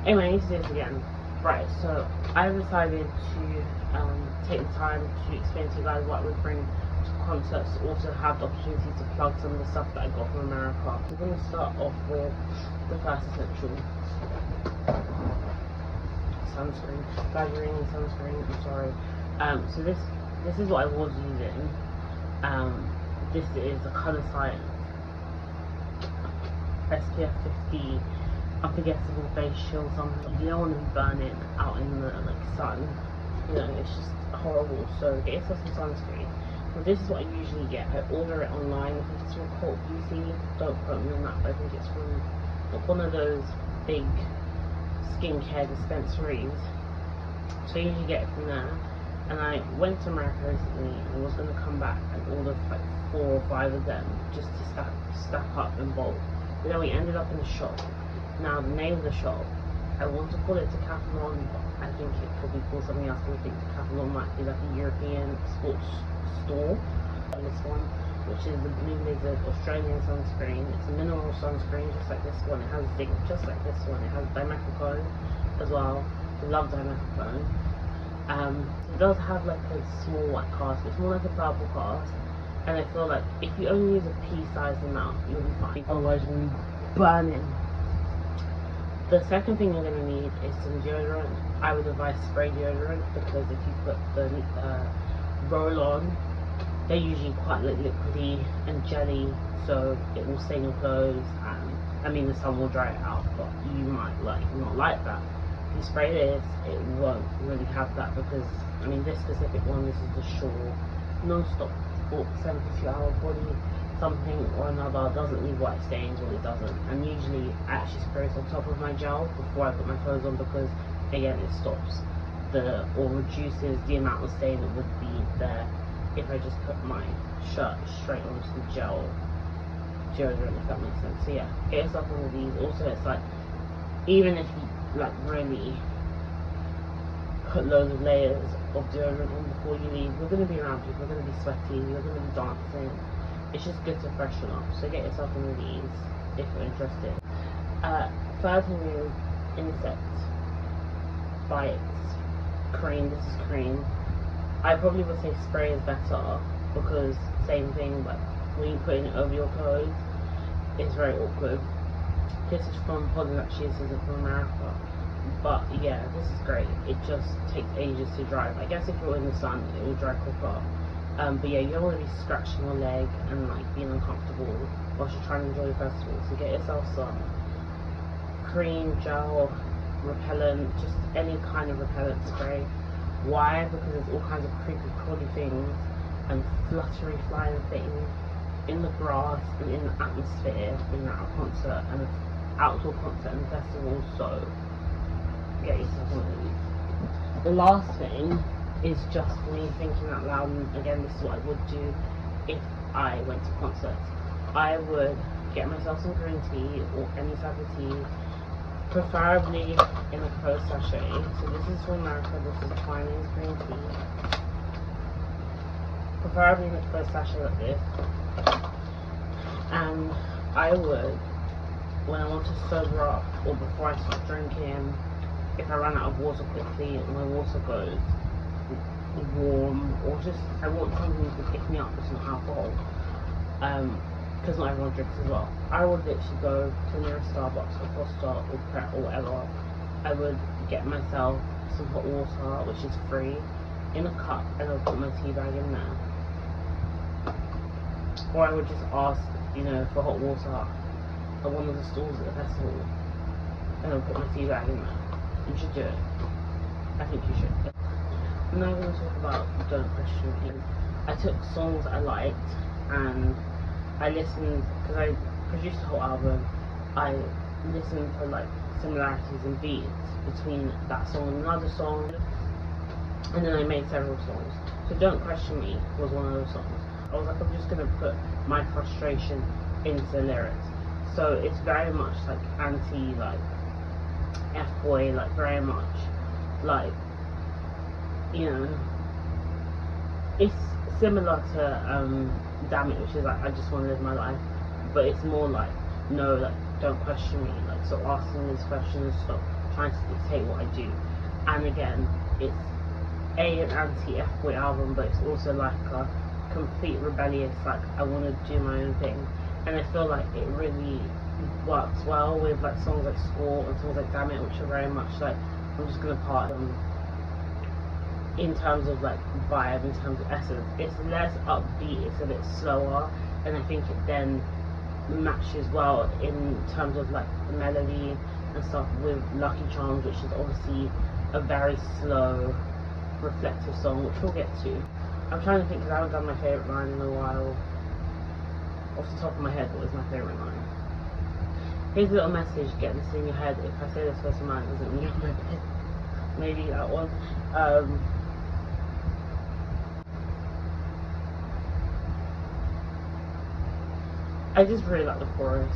Anyway, I need to do this again. Right, so I decided to take the time to explain to you guys what I would bring to concerts, to also have the opportunity to plug some of the stuff that I got from America. We're going to start off with the first essential. Sunscreen. Guys, you're using sunscreen, I'm sorry. So this is what I was using. This is the Colour Science SPF 50 Unforgettable Face Shield something. You don't want to be burning out in the sun. You know, it's just horrible. So get yourself some sunscreen. Well, this is what I usually get. I order it online. I think it's from Cult Beauty. Don't quote me on that, but I think it's from one of those big skincare dispensaries. So I usually get it from there. And I went to America recently and was going to come back and order like 4 or 5 of them just to stack up in bulk. But then we ended up in a shop. Now the name of the shop, I want to call it Decathlon, but I think it could be called something else, because I think Decathlon might be like a European sports store. And this one, which is the Blue Lizard Australian sunscreen. It's a mineral sunscreen, just like this one. It has zinc, just like this one. It has dimethicone as well. I love dimethicone. It does have like a small white cast. It's more like a purple cast. And I feel like if you only use a pea-sized amount, you'll be fine. Otherwise, you'll be burning. The second thing you're going to need is some deodorant. I would advise spray deodorant, because if you put the roll-on, they're usually quite like liquidy and jelly, so it will stain your clothes, and I mean the sun will dry it out, but you might not like that. If you spray this, it won't really have that, because I mean this specific one, this is the Shore non-stop 72-hour body something or another, doesn't leave white stains, or it doesn't. And usually I actually spray it on top of my gel before I put my clothes on, because again it stops or reduces the amount of stain that would be there if I just put my shirt straight onto the gel deodorant, if that makes sense. So yeah, get yourself one of these. Also, it's like, even if you like really put loads of layers of deodorant on before you leave, you're going to be around people, you're going to be sweaty, you're going to be dancing. It's just good to freshen up. So get yourself one of these if you're interested. Third thing is Insect Bites cream. This is cream. I probably would say spray is better, because same thing, but when you put it over your clothes, it's very awkward. This is from Pollen, actually. This isn't from America, but yeah, this is great. It just takes ages to dry. I guess if you're in the sun, it will dry quicker. But yeah, you don't want to be scratching your leg and like being uncomfortable whilst you're trying to enjoy the festival. So get yourself some cream, gel, repellent, just any kind of repellent spray. Why? Because there's all kinds of creepy crawly things and fluttery flying things in the grass and in the atmosphere when you're at a concert, and an outdoor concert and festival. So get yourself one of these. The last thing is just me thinking out loud, and again, this is what I would do if I went to concerts. I would get myself some green tea, or any type of tea, preferably in a closed sachet. So this is from America. This is Twinings green tea. Preferably in a closed sachet like this. And I would, when I want to sober up, or before I start drinking, if I run out of water quickly and my water goes warm, or just I want something to pick me up that's not alcohol, because not everyone drinks as well. I would literally go to near a Starbucks or Costa or Pret or whatever. I would get myself some hot water, which is free, in a cup, and I'll put my tea bag in there. Or I would just ask, for hot water at one of the stalls at the festival, and I'll put my tea bag in there. You should do it. I think you should. I'm now going to talk about Don't Question Me. I took songs I liked, and I listened, because I produced a whole album. I listened for like similarities in beats between that song and another song, and then I made several songs. So Don't Question Me was one of those songs. I was like, I'm just going to put my frustration into lyrics. So it's very much like anti, like F-boy, like very much like, it's similar to Damn It, which is like, I just want to live my life, but it's more like, no, like, don't question me, like, stop asking these questions, stop trying to dictate what I do. And again, it's an anti-F-boy album, but it's also like a complete rebellious, like I want to do my own thing. And I feel like it really works well with like songs like Score and songs like Damn It, which are very much like, I'm just gonna part them in terms of like vibe, in terms of essence. It's less upbeat, it's a bit slower, and I think it then matches well in terms of like the melody and stuff with Lucky Charms, which is obviously a very slow, reflective song, which we'll get to. I'm trying to think because I haven't done my favourite line in a while. Off the top of my head, what is my favourite line? Here's a little message, get this in your head. If I say this first line, it doesn't mean you're on my bed. Maybe that one. I just really like the chorus.